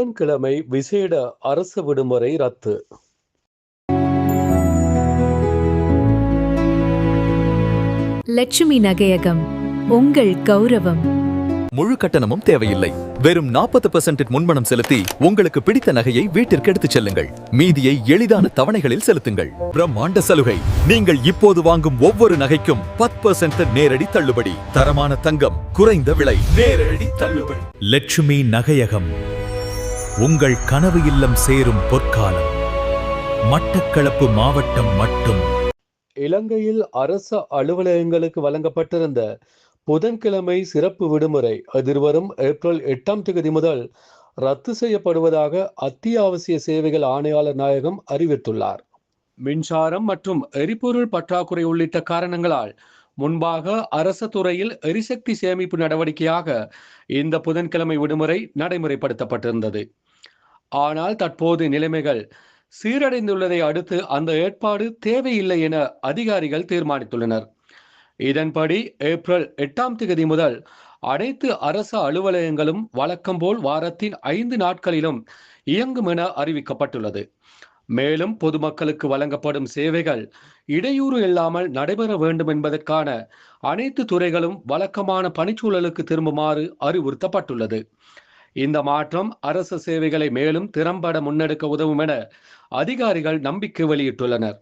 புதன்கிழமை விசேட அரசு விடுமுறை ரத்து. லட்சுமி நகையகம், உங்கள் கௌரவம். முழு கட்டணமும் தேவையில்லை. வெறும் 40% முன்பணம் செலுத்தி உங்களுக்கு பிடித்த நகையை வீட்டிற்கு எடுத்துச் செல்லுங்கள். மீதியை எளிதான தவணைகளில் செலுத்துங்கள். பிரம்மாண்ட சலுகை. நீங்கள் இப்போது வாங்கும் ஒவ்வொரு நகைக்கும் 10% நேரடி தள்ளுபடி. தரமான தங்கம், குறைந்த விலை, நேரடி தள்ளுபடி. லட்சுமி நகையகம், உங்கள் கனவு இல்லம் சேரும் பொற்காலம். மட்டக்களப்பு மாவட்டம் மட்டும். இலங்கையில் அரசு அலுவலகங்களுக்கு வழங்கப்பட்டிருந்த புதன்கிழமை சிறப்பு விடுமுறை எதிர்வரும் ஏப்ரல் 8ஆம் தேதி முதல் ரத்து செய்யப்படுவதாக அத்தியாவசிய சேவைகள் ஆணையாளர் நாயகம் அறிவித்துள்ளார். மின்சாரம் மற்றும் எரிபொருள் பற்றாக்குறை உள்ளிட்ட காரணங்களால் முன்பாக அரசு துறையில் எரிசக்தி சேமிப்பு நடவடிக்கையாக இந்த புதன்கிழமை விடுமுறை நடைமுறைப்படுத்தப்பட்டிருந்தது. ஆனால் தற்போது நிலைமைகள் சீரடைந்துள்ளதை அடுத்து அந்த ஏற்பாடு தேவையில்லை என அதிகாரிகள் தீர்மானித்துள்ளனர். இதன்படி ஏப்ரல் 8ஆம் தேதி முதல் அனைத்து அரசு அலுவலகங்களும் வழக்கம் போல் வாரத்தின் 5 நாட்களிலும் இயங்கும் என அறிவிக்கப்பட்டுள்ளது. மேலும் பொதுமக்களுக்கு வழங்கப்படும் சேவைகள் இடையூறு இல்லாமல் நடைபெற வேண்டும் என்பதற்கான அனைத்து துறைகளும் வழக்கமான பணிச்சூழலுக்கு திரும்புமாறு அறிவுறுத்தப்பட்டுள்ளது. இந்த மாற்றம் அரசு சேவைகளை மேலும் திறம்பட முன்னெடுக்க உதவும் என அதிகாரிகள் நம்பிக்கை வெளியிட்டுள்ளனர்.